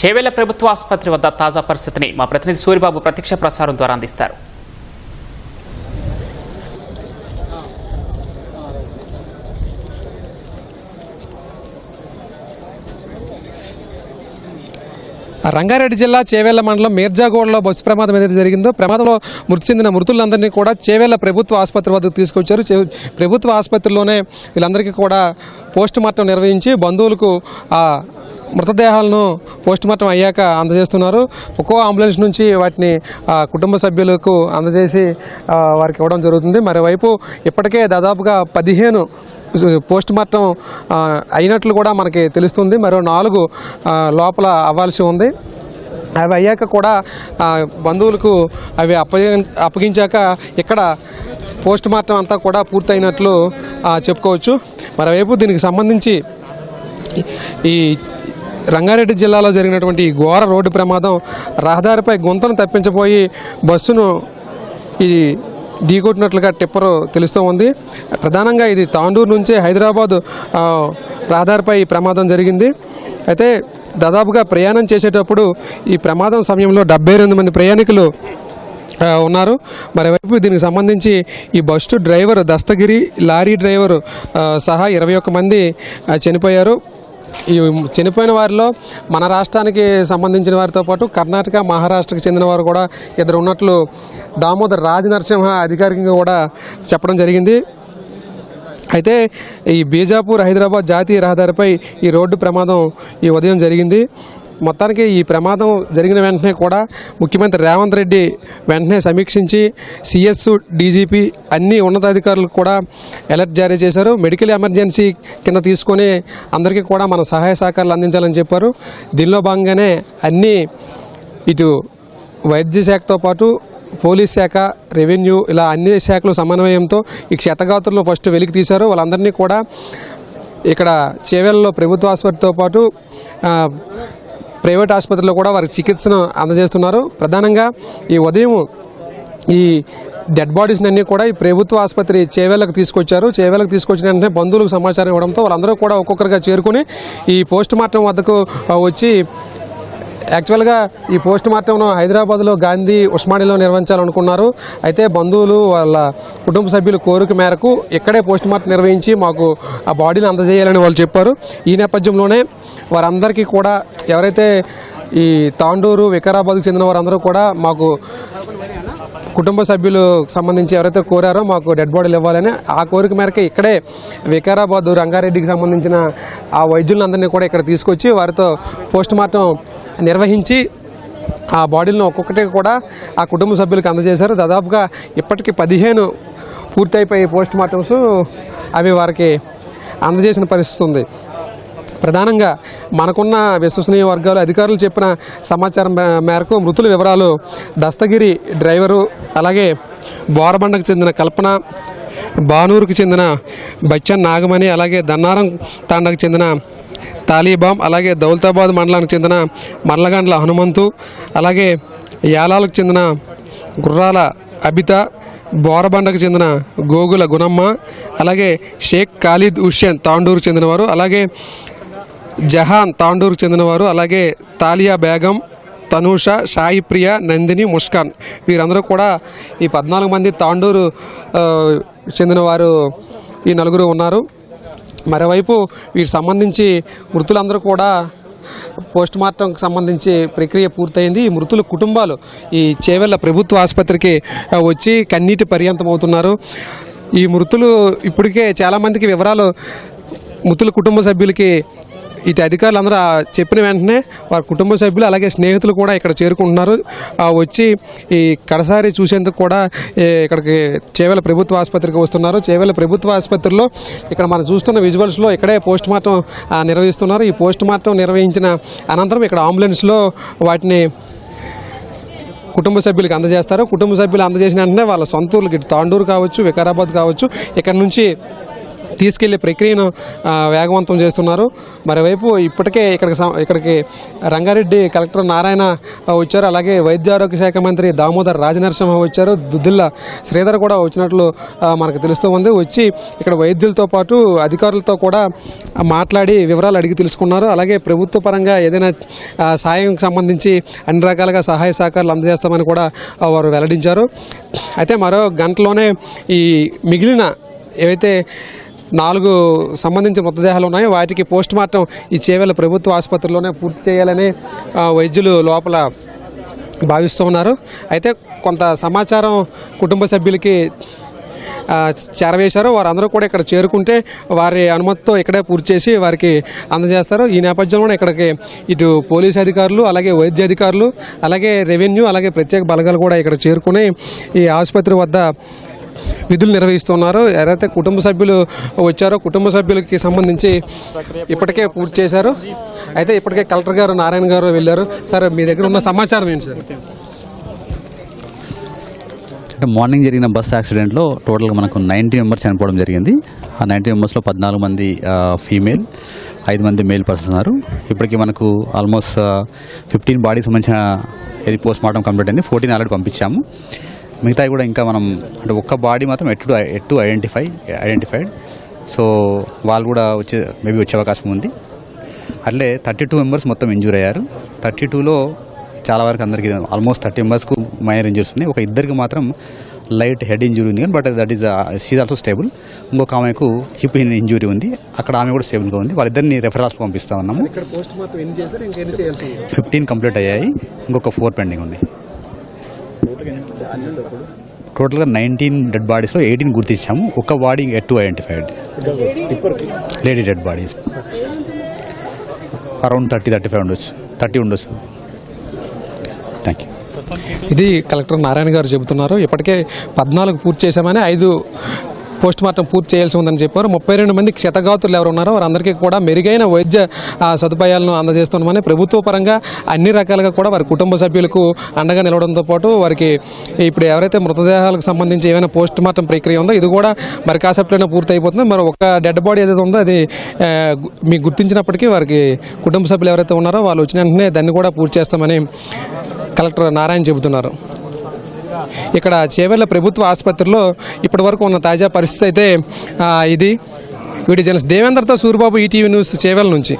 చేవెళ్ల ప్రభుత్వ ఆసుపత్రి వద్ద తాజా పరిస్థితిని మా ప్రతినిధి సూరిబాబు ప్రత్యక్ష ప్రసారం ద్వారా అందిస్తారు. రంగారెడ్డి జిల్లా చేవెళ్ల మండలం మీర్జాగూడలో బస్సు ప్రమాదం ఏదైతే జరిగిందో ప్రమాదంలో మృతి చెందిన మృతులందరినీ కూడా చేవెళ్ల ప్రభుత్వ ఆసుపత్రి వద్దకు తీసుకొచ్చారు. ప్రభుత్వ ఆసుపత్రిలోనే వీళ్ళందరికీ కూడా పోస్ట్ మార్టం నిర్వహించి బంధువులకు మృతదేహాలను పోస్ట్ మార్టం అయ్యాక అందజేస్తున్నారు. ఒక్కో అంబులెన్స్ నుంచి వాటిని కుటుంబ సభ్యులకు అందజేసి వారికి ఇవ్వడం జరుగుతుంది. మరోవైపు ఇప్పటికే దాదాపుగా 15 పోస్ట్ మార్టం అయినట్లు కూడా మనకి తెలుస్తుంది. మరో 4 లోపల అవ్వాల్సి ఉంది. అవి అయ్యాక కూడా బంధువులకు అవి అప్పగించాక ఇక్కడ పోస్ట్ మార్టం అంతా కూడా పూర్తయినట్లు చెప్పుకోవచ్చు. మరోవైపు దీనికి సంబంధించి ఈ రంగారెడ్డి జిల్లాలో జరిగినటువంటి ఘోర రోడ్డు ప్రమాదం రహదారిపై గుంతను తప్పించబోయి బస్సును ఢీకొట్టినట్లుగా టిప్పరు తెలుస్తూ ఉంది. ప్రధానంగా ఇది తాండూరు నుంచి హైదరాబాద్ రహదారిపై ఈ ప్రమాదం జరిగింది. అయితే దాదాపుగా ప్రయాణం చేసేటప్పుడు ఈ ప్రమాదం సమయంలో 72 మంది ప్రయాణికులు ఉన్నారు. మరోవైపు దీనికి సంబంధించి ఈ bus driver Dastagiri, lorry driver సహా 21 మంది చనిపోయారు. ఈ చనిపోయిన వారిలో మన రాష్ట్రానికి సంబంధించిన వారితో పాటు కర్ణాటక, మహారాష్ట్రకు చెందిన వారు కూడా 2 ఉన్నట్లు దామోదర్ రాజనరసింహ అధికారికంగా కూడా చెప్పడం జరిగింది. అయితే ఈ బీజాపూర్ హైదరాబాద్ జాతీయ రహదారిపై ఈ రోడ్డు ప్రమాదం ఈ ఉదయం జరిగింది. మొత్తానికి ఈ ప్రమాదం జరిగిన వెంటనే కూడా ముఖ్యమంత్రి రేవంత్ రెడ్డి వెంటనే సమీక్షించి సిఎస్, డీజీపీ అన్ని ఉన్నతాధికారులకు కూడా అలర్ట్ జారీ చేశారు. మెడికల్ ఎమర్జెన్సీ కింద తీసుకొని అందరికీ కూడా మన సహాయ సహకారాలు అందించాలని చెప్పారు. దీనిలో భాగంగానే అన్ని ఇటు వైద్య శాఖతో పాటు పోలీస్ శాఖ, రెవెన్యూ ఇలా అన్ని శాఖలు సమన్వయంతో ఈ క్షతగాత్రులను ఫస్ట్ వెలికి తీశారు. వాళ్ళందరినీ కూడా ఇక్కడ చేవెళ్లలో ప్రభుత్వ ఆసుపత్రితో పాటు ప్రైవేట్ ఆసుపత్రిలో కూడా వారికి చికిత్సను అందజేస్తున్నారు. ప్రధానంగా ఈ ఉదయం ఈ డెడ్ బాడీస్ని అన్నీ కూడా ఈ ప్రభుత్వ ఆసుపత్రి చేవెళ్లకు తీసుకొచ్చారు. చేవెళ్లకు తీసుకొచ్చిన వెంటనే బంధువులకు సమాచారం ఇవ్వడంతో వాళ్ళందరూ కూడా ఒక్కొక్కరిగా చేరుకుని ఈ పోస్ట్ మార్టం వద్దకు వచ్చి యాక్చువల్గా ఈ పోస్ట్ మార్టంను హైదరాబాద్లో గాంధీ ఉస్మానియాలో నిర్వహించాలనుకున్నారు. అయితే బంధువులు వాళ్ళ కుటుంబ సభ్యుల కోరిక మేరకు ఇక్కడే పోస్ట్ మార్టం నిర్వహించి మాకు ఆ బాడీని అందజేయాలని వాళ్ళు చెప్పారు. ఈ నేపథ్యంలోనే వారందరికీ కూడా ఎవరైతే ఈ తాండూరు, వికారాబాద్కు చెందిన వారందరూ కూడా మాకు కుటుంబ సభ్యులు సంబంధించి ఎవరైతే కోరారో మాకు డెడ్ బాడీలు ఇవ్వాలని ఆ కోరిక మేరకు ఇక్కడే వికారాబాద్ రంగారెడ్డికి సంబంధించిన ఆ వైద్యులందరినీ కూడా ఇక్కడ తీసుకొచ్చి వారితో పోస్ట్ మార్టం నిర్వహించి ఆ బాడీలను ఒక్కొక్కటి కూడా ఆ కుటుంబ సభ్యులకు అందజేశారు. దాదాపుగా ఇప్పటికీ 15 పూర్తయిపోయి పోస్ట్ మార్టమ్స్ అవి వారికి అందజేసిన పరిస్థితి ఉంది. ప్రధానంగా మనకున్న విశ్వసనీయ వర్గాలు అధికారులు చెప్పిన సమాచారం మేరకు మృతుల వివరాలు దస్తగిరి డ్రైవరు, అలాగే బోరబండకు చెందిన కల్పన, బానూరుకు చెందిన బచ్చన్ నాగమణి, అలాగే దన్నారం తాండకు చెందిన తాలీబాం, అలాగే దౌలతాబాద్ మండలానికి చెందిన మర్లగండ్ల హనుమంతు, అలాగే యాలాలకు చెందిన గుర్రాల అబిత, బోరబండకు చెందిన గోగుల గుణమ్మ, అలాగే షేక్ ఖాలిద్ హుస్సేన్ తాండూరుకు చెందినవారు, అలాగే జహాన్ తాండూరుకు చెందినవారు, అలాగే తాలియా బేగం, తనూష, సాయి ప్రియ, నందిని, ముస్కాన్ వీరందరూ కూడా ఈ 14 మంది తాండూరు చెందినవారు ఈ 4 ఉన్నారు. మరోవైపు వీటికి సంబంధించి మృతులందరూ కూడా పోస్ట్ మార్టంకి సంబంధించి ప్రక్రియ పూర్తయింది. ఈ మృతుల కుటుంబాలు ఈ చేవెళ్ల ప్రభుత్వ ఆసుపత్రికి వచ్చి కన్నీటి పర్యంతం అవుతున్నారు. ఈ మృతులు ఇప్పటికే చాలామందికి వివరాలు మృతుల కుటుంబ సభ్యులకి ఇటు అధికారులు అందరూ చెప్పిన వెంటనే వారి కుటుంబ సభ్యులు అలాగే స్నేహితులు కూడా ఇక్కడ చేరుకుంటున్నారు. వచ్చి ఈ కడసారి చూసేందుకు కూడా ఇక్కడికి చేవెళ్ల ప్రభుత్వ ఆసుపత్రికి వస్తున్నారు. చేవెళ్ల ప్రభుత్వ ఆసుపత్రిలో ఇక్కడ మనం చూస్తున్న విజువల్స్లో ఇక్కడే పోస్ట్ మార్టం నిర్వహిస్తున్నారు. ఈ పోస్ట్ మార్టం నిర్వహించిన అనంతరం ఇక్కడ అంబులెన్స్లో వాటిని కుటుంబ సభ్యులకు అందజేస్తారు. కుటుంబ సభ్యులు అందజేసిన వెంటనే వాళ్ళ సొంత ఊళ్ళకి తాండూరు కావచ్చు, వికారాబాద్ కావచ్చు, ఇక్కడ నుంచి తీసుకెళ్లే ప్రక్రియను వేగవంతం చేస్తున్నారు. మరోవైపు ఇప్పటికే ఇక్కడికి రంగారెడ్డి కలెక్టర్ నారాయణ వచ్చారు. అలాగే వైద్య ఆరోగ్య శాఖ మంత్రి దామోదర్ రాజనరసింహ వచ్చారు. దుద్దిల్ల శ్రీధర్ కూడా వచ్చినట్లు మనకు తెలుస్తూ ఉంది. వచ్చి ఇక్కడ వైద్యులతో పాటు అధికారులతో కూడా మాట్లాడి వివరాలు అడిగి తెలుసుకున్నారు. అలాగే ప్రభుత్వ పరంగా ఏదైనా సాయం సంబంధించి అన్ని రకాలుగా సహాయ సహకారాలు అందజేస్తామని కూడా వారు వెల్లడించారు. అయితే మరో గంటలోనే ఈ మిగిలిన ఏవైతే 4 సంబంధించిన మృతదేహాలు ఉన్నాయో వాటికి పోస్ట్ మార్టం ఈ చేవెళ్ల ప్రభుత్వ ఆసుపత్రిలోనే పూర్తి చేయాలని వైద్యులు లోపల భావిస్తూ ఉన్నారు. అయితే కొంత సమాచారం కుటుంబ సభ్యులకి చేరవేశారు. వారందరూ కూడా ఇక్కడ చేరుకుంటే వారి అనుమతితో ఇక్కడే పూర్తి చేసి వారికి అందజేస్తారు. ఈ నేపథ్యంలోనే ఇక్కడికి ఇటు పోలీసు అధికారులు, అలాగే వైద్య అధికారులు, అలాగే రెవెన్యూ, అలాగే ప్రత్యేక బలగాలు కూడా ఇక్కడ చేరుకుని ఈ ఆసుపత్రి వద్ద విధులు నిర్వహిస్తున్నారు. ఎవరైతే కుటుంబ సభ్యులు వచ్చారో కుటుంబ సభ్యులకి సంబంధించి ఇప్పటికే పూర్తి చేశారు. అయితే ఇప్పటికే కలెక్టర్ గారు నారాయణ గారు వెళ్ళారు. సార్, మీ దగ్గర ఉన్న సమాచారం ఏంటి సార్? అంటే మార్నింగ్ జరిగిన బస్ యాక్సిడెంట్లో టోటల్గా మనకు 90 మెంబర్స్ చనిపోవడం జరిగింది. ఆ 90 మెంబర్స్లో 14 మంది ఫీమేల్, 5 మంది మేల్ పర్సన్స్ ఉన్నారు. ఇప్పటికీ మనకు ఆల్మోస్ట్ 15 బాడీకి సంబంధించిన ఇది పోస్ట్ మార్టం కంప్లీట్ అయింది. 14 ఆల్రెడీ పంపించాము. మిగతా కూడా ఇంకా మనం అంటే ఒక్క బాడీ మాత్రం ఎట్టు ఐడెంటిఫైడ్. సో వాళ్ళు కూడా వచ్చే అవకాశం ఉంది. అట్లే 32 మెంబర్స్ మొత్తం ఇంజూర్ అయ్యారు. 32లో చాలా వరకు అందరికీ ఆల్మోస్ట్ 30 మెంబర్స్కు మైనర్ ఇంజూరీస్ ఉన్నాయి. ఒక ఇద్దరికి మాత్రం లైట్ హెడ్ ఇంజూరీ ఉంది, కానీ but that is she's also stable. ఇంకొక ఆమెకు హిప్ ఇంజూరీ ఉంది, అక్కడ ఆమె కూడా స్టేబుల్గా ఉంది. వాళ్ళిద్దరిని రెఫరల్స్ పంపిస్తా ఉన్నాము. 15 కంప్లీట్ అయ్యాయి, ఇంకొక 4 పెండింగ్ ఉన్నాయి. టోటల్గా 19 డెడ్ బాడీస్లో 18 గుర్తించాము. ఒక బాడీ ఎట్టు identified lady dead bodies around 30-35 ఉండొచ్చు, 30 ఉండొచ్చు. Thank you. ఇది కలెక్టర్ నారాయణ గారు చెబుతున్నారు. ఇప్పటికే 14 పూర్తి చేశామని, 5 పోస్ట్ మార్టం పూర్తి చేయాల్సి ఉందని చెప్పారు. 32 మంది క్షతగాతులు ఎవరు ఉన్నారో వారందరికీ కూడా మెరుగైన వైద్య సదుపాయాలను అందజేస్తున్నామని ప్రభుత్వ పరంగా అన్ని రకాలుగా కూడా వారి కుటుంబ సభ్యులకు అండగా నిలవడంతో పాటు వారికి ఇప్పుడు ఎవరైతే మృతదేహాలకు సంబంధించి ఏమైనా పోస్ట్ మార్టం ప్రక్రియ ఉందో ఇది కూడా మరి కాసేపట్లోనే పూర్తి అయిపోతుంది. మరి ఒక డెడ్ బాడీ ఏదైతే ఉందో అది మీకు గుర్తించినప్పటికీ వారికి కుటుంబ సభ్యులు ఎవరైతే ఉన్నారో వాళ్ళు వచ్చిన వెంటనే దాన్ని కూడా పూర్తి చేస్తామని కలెక్టర్ నారాయణ చెబుతున్నారు. ఇక్కడ చేవెళ్ల ప్రభుత్వ ఆసుపత్రిలో ఇప్పటి వరకు ఉన్న తాజా పరిస్థితి అయితే ఇది. వీడి జర్నలిస్ట్ దేవేంద్రతో సూరిబాబు, ఈటీవీ న్యూస్, చేవెళ్ల నుంచి.